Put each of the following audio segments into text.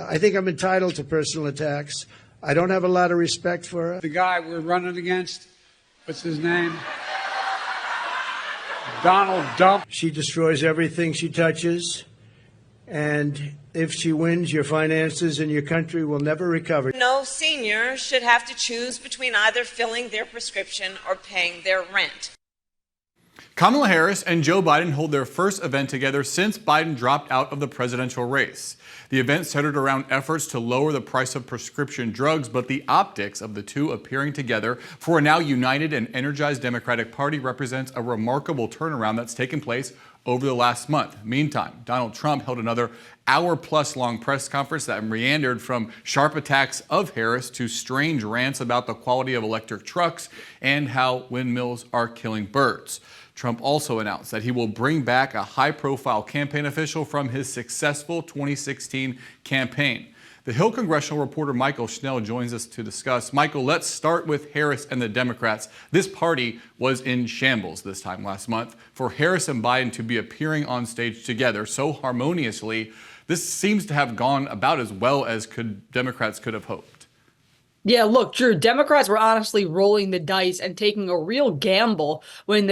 I think I'm entitled to personal attacks. I don't have a lot of respect for her. The guy we're running against, what's his name? Donald Dump. She destroys everything she touches. And if she wins, your finances and your country will never recover. No senior should have to choose between either filling their prescription or paying their rent. Kamala Harris and Joe Biden hold their first event together since Biden dropped out of the presidential race. The event centered around efforts to lower the price of prescription drugs, but the optics of the two appearing together for a now united and energized Democratic Party represents a remarkable turnaround that's taken place over the last month. Meantime, Donald Trump held another hour-plus long press conference that meandered from sharp attacks of Harris to strange rants about the quality of electric trucks and how windmills are killing birds. Trump also announced that he will bring back a high-profile campaign official from his successful 2016 campaign. The Hill congressional reporter Mychael Schnell joins us to discuss. Mychael, let's start with Harris and the Democrats. This party was in shambles this time last month. For Harris and Biden to be appearing on stage together so harmoniously, this seems to have gone about as well as Democrats could have hoped. Yeah, look, Drew, Democrats were honestly rolling the dice and taking a real gamble when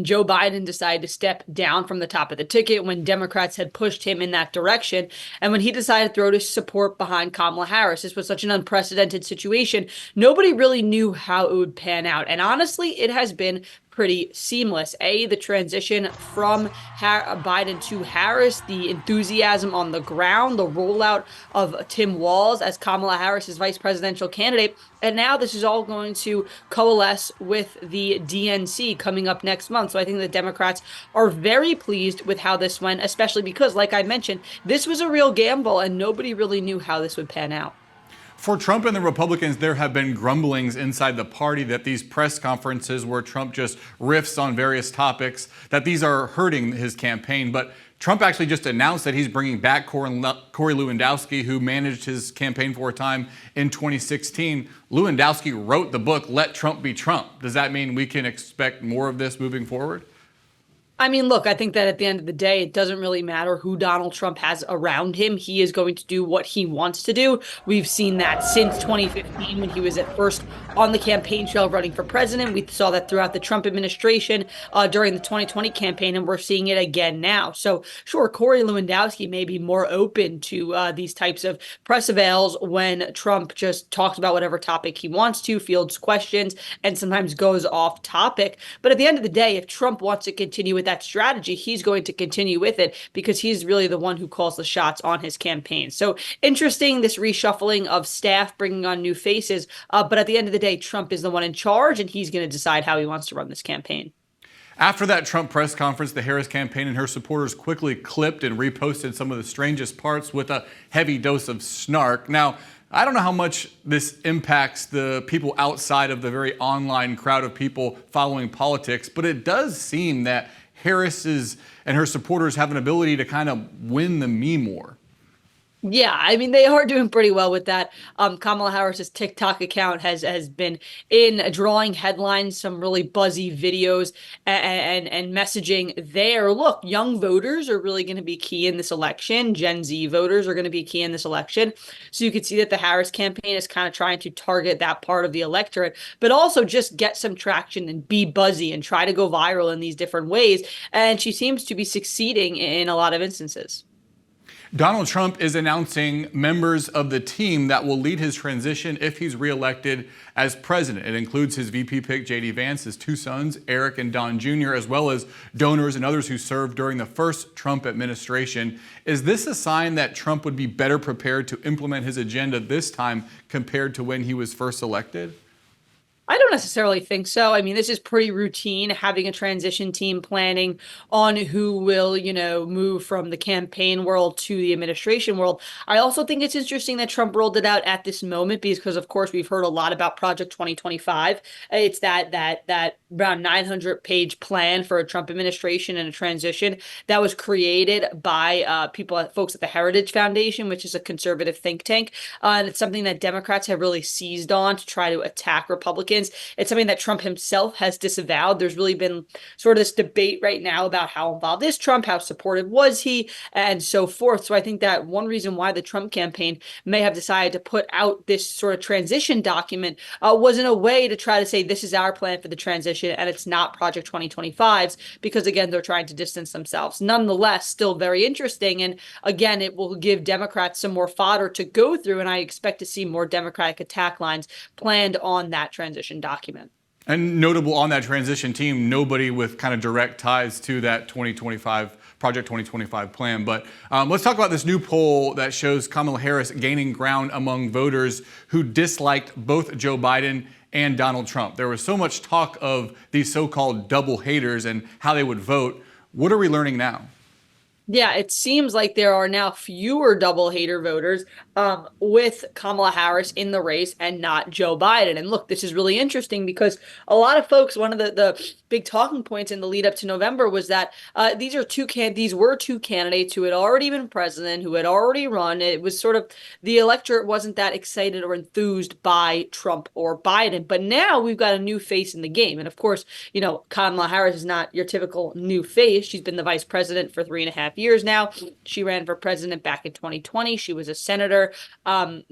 Joe Biden decided to step down from the top of the ticket, when Democrats had pushed him in that direction, and when he decided to throw his support behind Kamala Harris. This was such an unprecedented situation. Nobody really knew how it would pan out. And honestly, it has been pretty seamless. The transition from Biden to Harris, the enthusiasm on the ground, the rollout of Tim Walz as Kamala Harris's vice presidential candidate. And now this is all going to coalesce with the DNC coming up next month. So I think the Democrats are very pleased with how this went, especially because, like I mentioned, this was a real gamble and nobody really knew how this would pan out. For Trump and the Republicans, there have been grumblings inside the party that these press conferences where Trump just riffs on various topics, that these are hurting his campaign. But Trump actually just announced that he's bringing back Corey Lewandowski, who managed his campaign for a time in 2016. Lewandowski wrote the book, Let Trump Be Trump. Does that mean we can expect more of this moving forward? I mean, look, I think that at the end of the day, it doesn't really matter who Donald Trump has around him. He is going to do what he wants to do. We've seen that since 2015 when he was at first on the campaign trail running for president. We saw that throughout the Trump administration during the 2020 campaign, and we're seeing it again now. So sure, Corey Lewandowski may be more open to these types of press avails when Trump just talks about whatever topic he wants to, fields questions, and sometimes goes off topic. But at the end of the day, if Trump wants to continue with that strategy, he's going to continue with it because he's really the one who calls the shots on his campaign. So interesting, this reshuffling of staff, bringing on new faces. But at the end of the day, Trump is the one in charge, and he's going to decide how he wants to run this campaign. After that Trump press conference, the Harris campaign and her supporters quickly clipped and reposted some of the strangest parts with a heavy dose of snark. Now, I don't know how much this impacts the people outside of the very online crowd of people following politics, but it does seem that Harris and her supporters have an ability to kind of win the meme war. Yeah, I mean, they are doing pretty well with that. Kamala Harris's TikTok account has been in drawing headlines, some really buzzy videos and messaging there. Look, young voters are really going to be key in this election. Gen Z voters are going to be key in this election. So you can see that the Harris campaign is kind of trying to target that part of the electorate, but also just get some traction and be buzzy and try to go viral in these different ways. And she seems to be succeeding in a lot of instances. Donald Trump is announcing members of the team that will lead his transition if he's reelected as president. It includes his VP pick, J.D. Vance, his two sons, Eric and Don Jr., as well as donors and others who served during the first Trump administration. Is this a sign that Trump would be better prepared to implement his agenda this time compared to when he was first elected? I don't necessarily think so. I mean, this is pretty routine, having a transition team planning on who will, move from the campaign world to the administration world. I also think it's interesting that Trump rolled it out at this moment because, of course, we've heard a lot about Project 2025. It's that around 900-page plan for a Trump administration and a transition that was created by folks at the Heritage Foundation, which is a conservative think tank. And it's something that Democrats have really seized on to try to attack Republicans Republicans. It's something that Trump himself has disavowed. There's really been sort of this debate right now about how involved is Trump, how supportive was he, and so forth. So I think that one reason why the Trump campaign may have decided to put out this sort of transition document was in a way to try to say this is our plan for the transition and it's not Project 2025's, because again, they're trying to distance themselves. Nonetheless, still very interesting. And again, it will give Democrats some more fodder to go through. And I expect to see more Democratic attack lines planned on that transition document. And notable on that transition team, nobody with kind of direct ties to that 2025 Project 2025 plan. But let's talk about this new poll that shows Kamala Harris gaining ground among voters who disliked both Joe Biden and Donald Trump. There was so much talk of these so-called double haters and how they would vote. What are we learning now? Yeah, it seems like there are now fewer double hater voters with Kamala Harris in the race and not Joe Biden. And look, this is really interesting because a lot of folks, one of the big talking points in the lead up to November was that these were two candidates who had already been president, who had already run. It was sort of the electorate wasn't that excited or enthused by Trump or Biden. But now we've got a new face in the game. And of course, Kamala Harris is not your typical new face. She's been the vice president for 3.5 years now. She ran for president back in 2020. She was a senator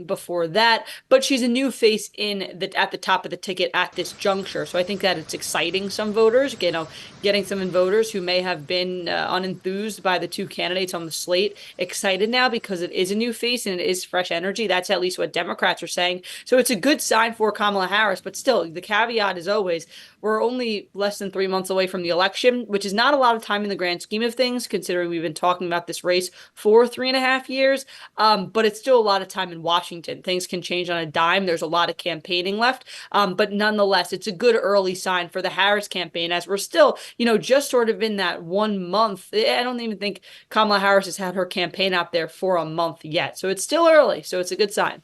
before that, but she's a new face at the top of the ticket at this juncture. So I think that it's exciting some voters, getting some voters who may have been unenthused by the two candidates on the slate excited now because it is a new face and it is fresh energy. That's at least what Democrats are saying. So it's a good sign for Kamala Harris, but still the caveat is always we're only less than 3 months away from the election, which is not a lot of time in the grand scheme of things, considering we've been talking about this race for 3.5 years. But it's still a lot of time in Washington. Things can change on a dime. There's a lot of campaigning left. But nonetheless, it's a good early sign for the Harris campaign as we're still, just sort of in that 1 month. I don't even think Kamala Harris has had her campaign out there for a month yet. So it's still early. So it's a good sign.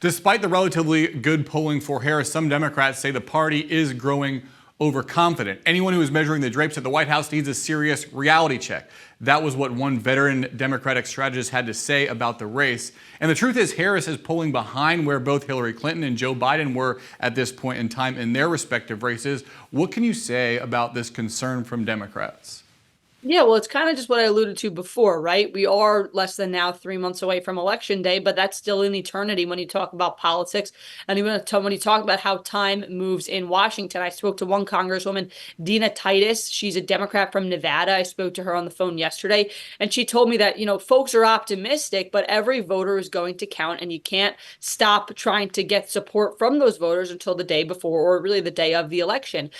Despite the relatively good polling for Harris, some Democrats say the party is growing overconfident. Anyone who is measuring the drapes at the White House needs a serious reality check. That was what one veteran Democratic strategist had to say about the race. And the truth is, Harris is polling behind where both Hillary Clinton and Joe Biden were at this point in time in their respective races. What can you say about this concern from Democrats? Yeah, well, it's kind of just what I alluded to before, right? We are less than now 3 months away from Election Day, but that's still an eternity when you talk about politics. And even when you talk about how time moves in Washington. I spoke to one Congresswoman, Dina Titus. She's a Democrat from Nevada. I spoke to her on the phone yesterday, and she told me that, folks are optimistic, but every voter is going to count, and you can't stop trying to get support from those voters until the day before or really the day of the election.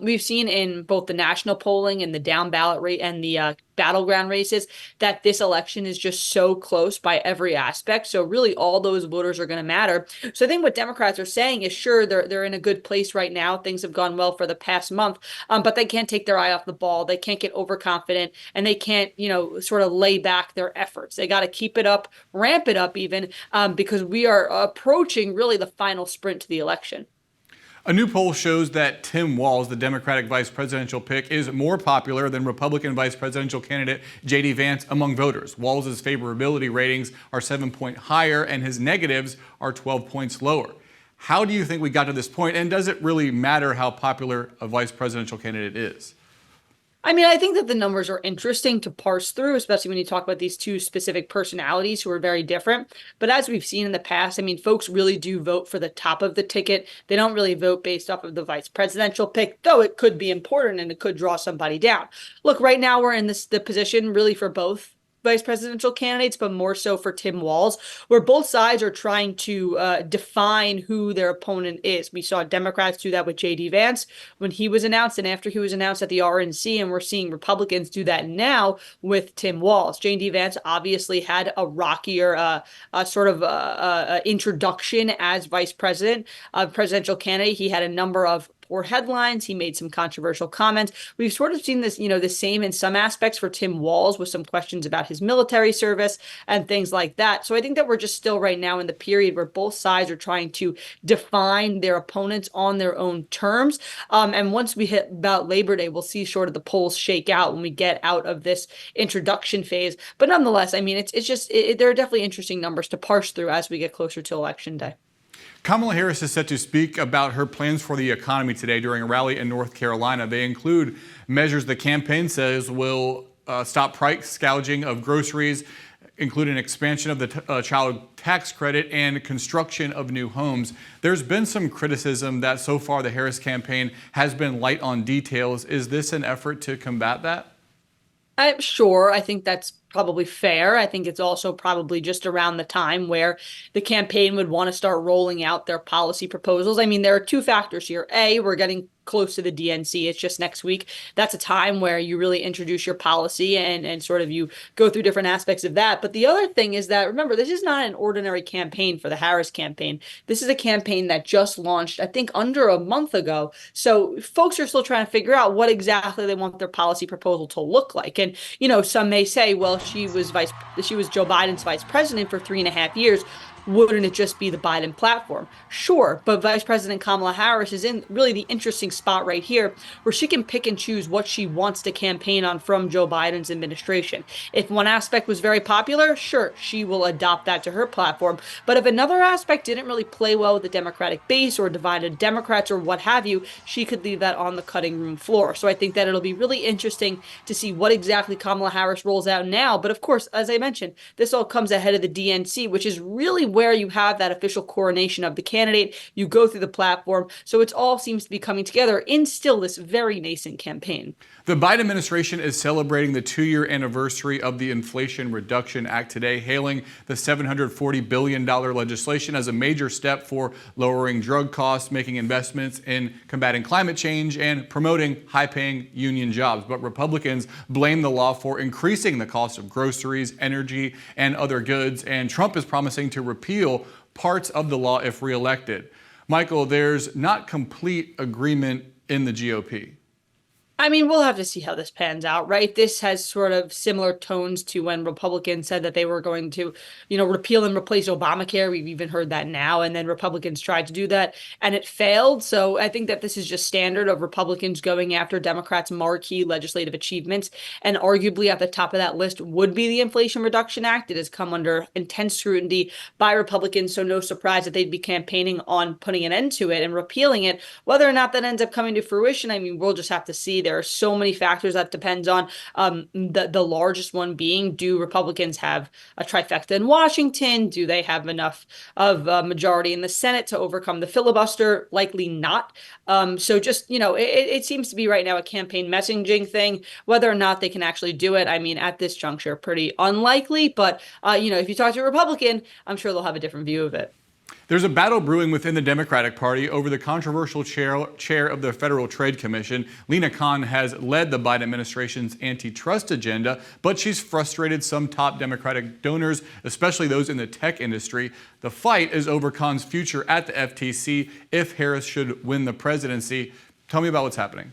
We've seen in both the national polling and the down ballot rate and the battleground races that this election is just so close by every aspect. So really all those voters are going to matter. So I think what Democrats are saying is sure, they're in a good place right now. Things have gone well for the past month, but they can't take their eye off the ball. They can't get overconfident and they can't, sort of lay back their efforts. They got to keep it up, ramp it up even, because we are approaching really the final sprint to the election. A new poll shows that Tim Walz, the Democratic vice presidential pick, is more popular than Republican vice presidential candidate J.D. Vance among voters. Walz's favorability ratings are 7 points higher and his negatives are 12 points lower. How do you think we got to this point, and does it really matter how popular a vice presidential candidate is? I mean, I think that the numbers are interesting to parse through, especially when you talk about these two specific personalities who are very different. But as we've seen in the past, I mean, folks really do vote for the top of the ticket. They don't really vote based off of the vice presidential pick, though it could be important and it could draw somebody down. Look, right now we're in the position really for both vice presidential candidates, but more so for Tim Walz, where both sides are trying to define who their opponent is. We saw Democrats do that with J.D. Vance when he was announced and after he was announced at the RNC, and we're seeing Republicans do that now with Tim Walz. J.D. Vance obviously had a rockier introduction as vice president, presidential candidate. He had a number of poor headlines. He made some controversial comments. We've sort of seen this, the same in some aspects for Tim Walz with some questions about his military service and things like that. So I think that we're just still right now in the period where both sides are trying to define their opponents on their own terms. And once we hit about Labor Day, we'll see sort of the polls shake out when we get out of this introduction phase. But nonetheless, I mean, there are definitely interesting numbers to parse through as we get closer to Election Day. Kamala Harris is set to speak about her plans for the economy today during a rally in North Carolina. They include measures the campaign says will stop price gouging of groceries, including expansion of the child tax credit and construction of new homes. There's been some criticism that so far the Harris campaign has been light on details. Is this an effort to combat that? I'm sure. I think that's probably fair. I think it's also probably just around the time where the campaign would want to start rolling out their policy proposals. I mean, there are two factors here. A, we're getting close to the DNC. It's just next week. That's a time where you really introduce your policy and sort of you go through different aspects of that. But the other thing is that, remember, this is not an ordinary campaign for the Harris campaign. This is a campaign that just launched, I think, under a month ago. So folks are still trying to figure out what exactly they want their policy proposal to look like. And, you know, some may say, well, she was Joe Biden's vice president for 3.5 years. Wouldn't it just be the Biden platform? Sure, but Vice President Kamala Harris is in really the interesting spot right here where she can pick and choose what she wants to campaign on from Joe Biden's administration. If one aspect was very popular, sure, she will adopt that to her platform. But if another aspect didn't really play well with the Democratic base or divided Democrats or what have you, she could leave that on the cutting room floor. So I think that it'll be really interesting to see what exactly Kamala Harris rolls out now. But of course, as I mentioned, this all comes ahead of the DNC, which is really where you have that official coronation of the candidate. You go through the platform. So it all seems to be coming together in still this very nascent campaign. The Biden administration is celebrating the 2-year anniversary of the Inflation Reduction Act today, hailing the $740 billion legislation as a major step for lowering drug costs, making investments in combating climate change, and promoting high-paying union jobs. But Republicans blame the law for increasing the cost of groceries, energy, and other goods, and Trump is promising to repeal parts of the law if reelected. Mychael, there's not complete agreement in the GOP. I mean, we'll have to see how this pans out, right? This has sort of similar tones to when Republicans said that they were going to, repeal and replace Obamacare. We've even heard that now. And then Republicans tried to do that and it failed. So I think that this is just standard of Republicans going after Democrats' marquee legislative achievements. And arguably at the top of that list would be the Inflation Reduction Act. It has come under intense scrutiny by Republicans. So no surprise that they'd be campaigning on putting an end to it and repealing it. Whether or not that ends up coming to fruition, I mean, we'll just have to see. There are so many factors that depends on. The largest one being, do Republicans have a trifecta in Washington? Do they have enough of a majority in the Senate to overcome the filibuster? Likely not. So just, it seems to be right now a campaign messaging thing. Whether or not they can actually do it, I mean, at this juncture, pretty unlikely. But, if you talk to a Republican, I'm sure they'll have a different view of it. There's a battle brewing within the Democratic Party over the controversial chair of the Federal Trade Commission. Lina Khan has led the Biden administration's antitrust agenda, but she's frustrated some top Democratic donors, especially those in the tech industry. The fight is over Khan's future at the FTC if Harris should win the presidency. Tell me about what's happening.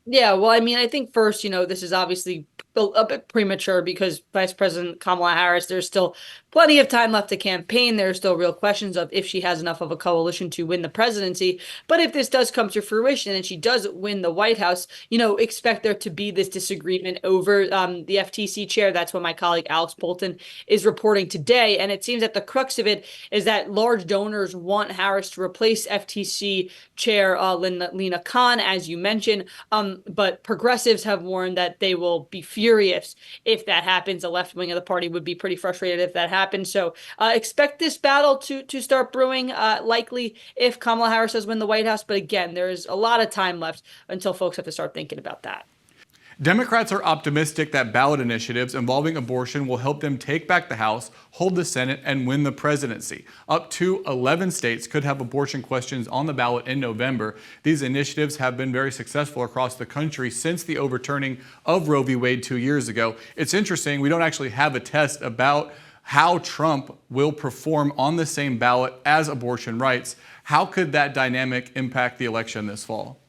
Yeah, well, I mean, I think first, this is obviously a bit premature because Vice President Kamala Harris, there's still plenty of time left to campaign. There's still real questions of if she has enough of a coalition to win the presidency. But if this does come to fruition and she does win the White House, expect there to be this disagreement over the FTC chair. That's what my colleague Alex Bolton is reporting today. And it seems that the crux of it is that large donors want Harris to replace FTC chair Lina Khan, as you mentioned. But progressives have warned that they will be furious if that happens. The left wing of the party would be pretty frustrated if that happens. So expect this battle to start brewing, likely if Kamala Harris does win the White House. But again, there's a lot of time left until folks have to start thinking about that. Democrats are optimistic that ballot initiatives involving abortion will help them take back the House, hold the Senate, and win the presidency. Up to 11 states could have abortion questions on the ballot in November. These initiatives have been very successful across the country since the overturning of Roe v. Wade 2 years ago. It's interesting, we don't actually have a test about how Trump will perform on the same ballot as abortion rights. How could that dynamic impact the election this fall?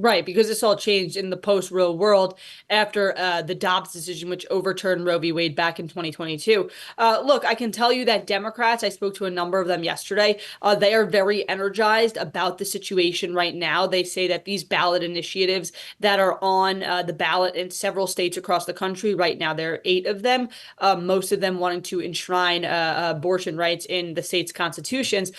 Right, because this all changed in the post-Roe world after the Dobbs decision, which overturned Roe v. Wade back in 2022. Look, I can tell you that Democrats, I spoke to a number of them yesterday, they are very energized about the situation right now. They say that these ballot initiatives that are on the ballot in several states across the country right now, there are 8 of them, most of them wanting to enshrine abortion rights in the state's constitutions.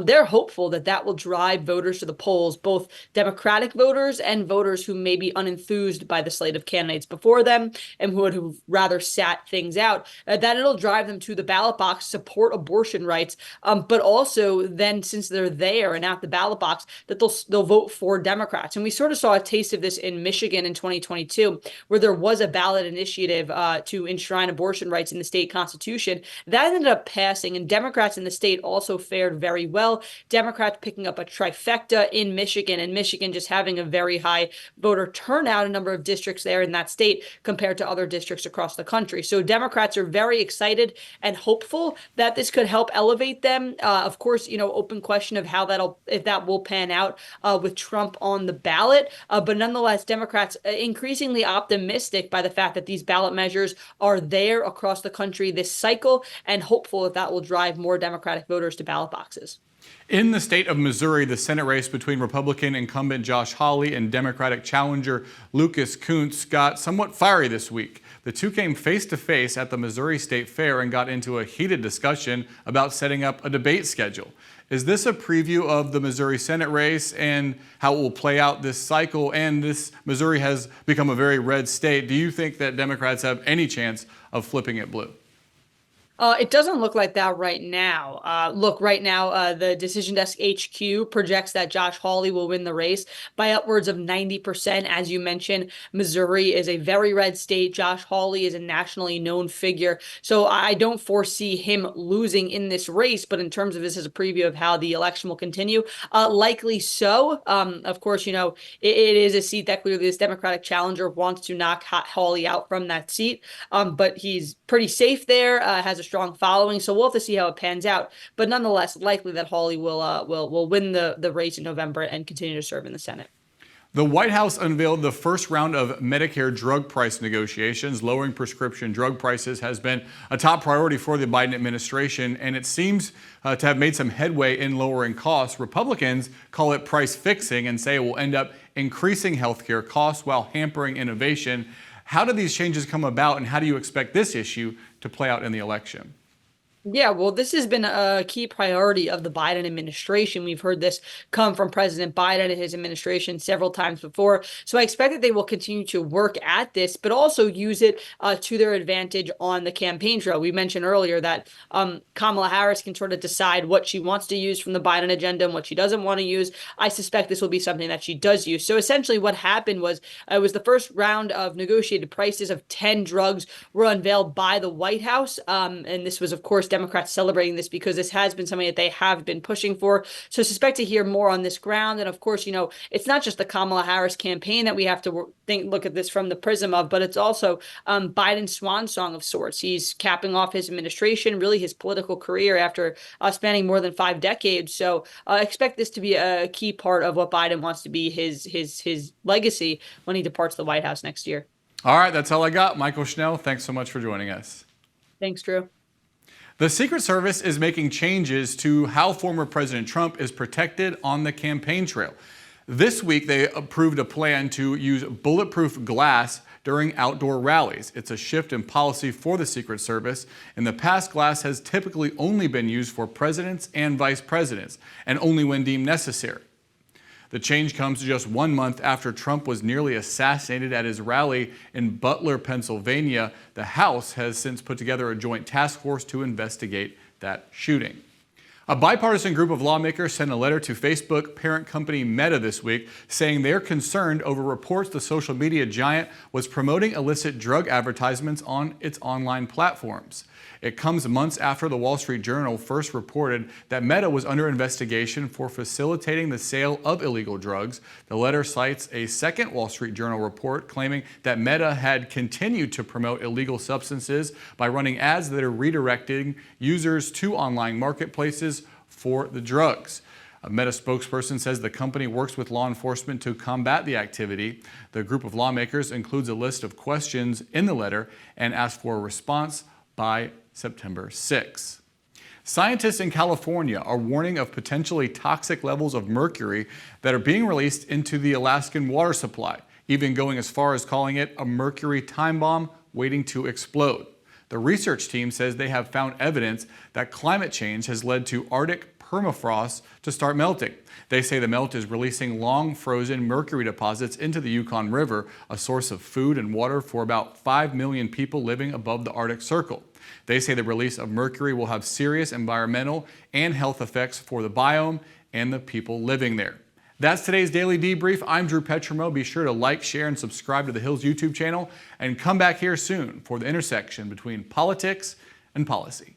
They're hopeful that that will drive voters to the polls, both Democratic voters and voters who may be unenthused by the slate of candidates before them and who would have rather sat things out, that it'll drive them to the ballot box, support abortion rights, but also then, since they're there and at the ballot box, that they'll vote for Democrats. And we sort of saw a taste of this in Michigan in 2022, where there was a ballot initiative to enshrine abortion rights in the state constitution. That ended up passing, and Democrats in the state also fared very well. Democrats picking up a trifecta in Michigan, and Michigan just having a very high voter turnout, a number of districts there in that state compared to other districts across the country. So Democrats are very excited and hopeful that this could help elevate them. Of course, open question of how if that will pan out with Trump on the ballot. But nonetheless, Democrats increasingly optimistic by the fact that these ballot measures are there across the country this cycle, and hopeful that will drive more Democratic voters to ballot boxes. In the state of Missouri, the Senate race between Republican incumbent Josh Hawley and Democratic challenger Lucas Kunce got somewhat fiery this week. The two came face to face at the Missouri State Fair and got into a heated discussion about setting up a debate schedule. Is this a preview of the Missouri Senate race and how it will play out this cycle? And Missouri has become a very red state. Do you think that Democrats have any chance of flipping it blue? It doesn't look like that right now. Look, right now, the Decision Desk HQ projects that Josh Hawley will win the race by upwards of 90%. As you mentioned, Missouri is a very red state. Josh Hawley is a nationally known figure. So I don't foresee him losing in this race. But in terms of this as a preview of how the election will continue, likely so. Of course, it is a seat that clearly this Democratic challenger wants to knock Hawley out from that seat. But he's pretty safe there, has a strong following, so we'll have to see how it pans out. But nonetheless, likely that Hawley will win the race in November and continue to serve in the Senate. The White House unveiled the first round of Medicare drug price negotiations. Lowering prescription drug prices has been a top priority for the Biden administration, and it seems to have made some headway in lowering costs. Republicans call it price fixing and say it will end up increasing healthcare costs while hampering innovation. How did these changes come about, and how do you expect this issue to play out in the election? Yeah, well, this has been a key priority of the Biden administration. We've heard this come from President Biden and his administration several times before. So I expect that they will continue to work at this, but also use it to their advantage on the campaign trail. We mentioned earlier that Kamala Harris can sort of decide what she wants to use from the Biden agenda and what she doesn't want to use. I suspect this will be something that she does use. So essentially what happened was it was the first round of negotiated prices of 10 drugs were unveiled by the White House. And this was, of course, Democrats celebrating this because this has been something that they have been pushing for. So I suspect to hear more on this ground. And of course, it's not just the Kamala Harris campaign that we have to look at this from the prism of, but it's also Biden's swan song of sorts. He's capping off his administration, really his political career after spanning more than 5 decades. So I expect this to be a key part of what Biden wants to be his legacy when he departs the White House next year. All right, that's all I got. Mychael Schnell, thanks so much for joining us. Thanks, Drew. The Secret Service is making changes to how former President Trump is protected on the campaign trail. This week, they approved a plan to use bulletproof glass during outdoor rallies. It's a shift in policy for the Secret Service. In the past, glass has typically only been used for presidents and vice presidents, and only when deemed necessary. The change comes just 1 month after Trump was nearly assassinated at his rally in Butler, Pennsylvania. The House has since put together a joint task force to investigate that shooting. A bipartisan group of lawmakers sent a letter to Facebook parent company Meta this week saying they're concerned over reports the social media giant was promoting illicit drug advertisements on its online platforms. It comes months after the Wall Street Journal first reported that Meta was under investigation for facilitating the sale of illegal drugs. The letter cites a second Wall Street Journal report claiming that Meta had continued to promote illegal substances by running ads that are redirecting users to online marketplaces for the drugs. A Meta spokesperson says the company works with law enforcement to combat the activity. The group of lawmakers includes a list of questions in the letter and asks for a response by September 6. Scientists in California are warning of potentially toxic levels of mercury that are being released into the Alaskan water supply, even going as far as calling it a mercury time bomb waiting to explode. The research team says they have found evidence that climate change has led to Arctic permafrost to start melting. They say the melt is releasing long frozen mercury deposits into the Yukon River, a source of food and water for about 5 million people living above the Arctic Circle. They say the release of mercury will have serious environmental and health effects for the biome and the people living there. That's today's Daily Debrief. I'm Drew Petrimoulx. Be sure to like, share, and subscribe to the Hills YouTube channel, and come back here soon for the intersection between politics and policy.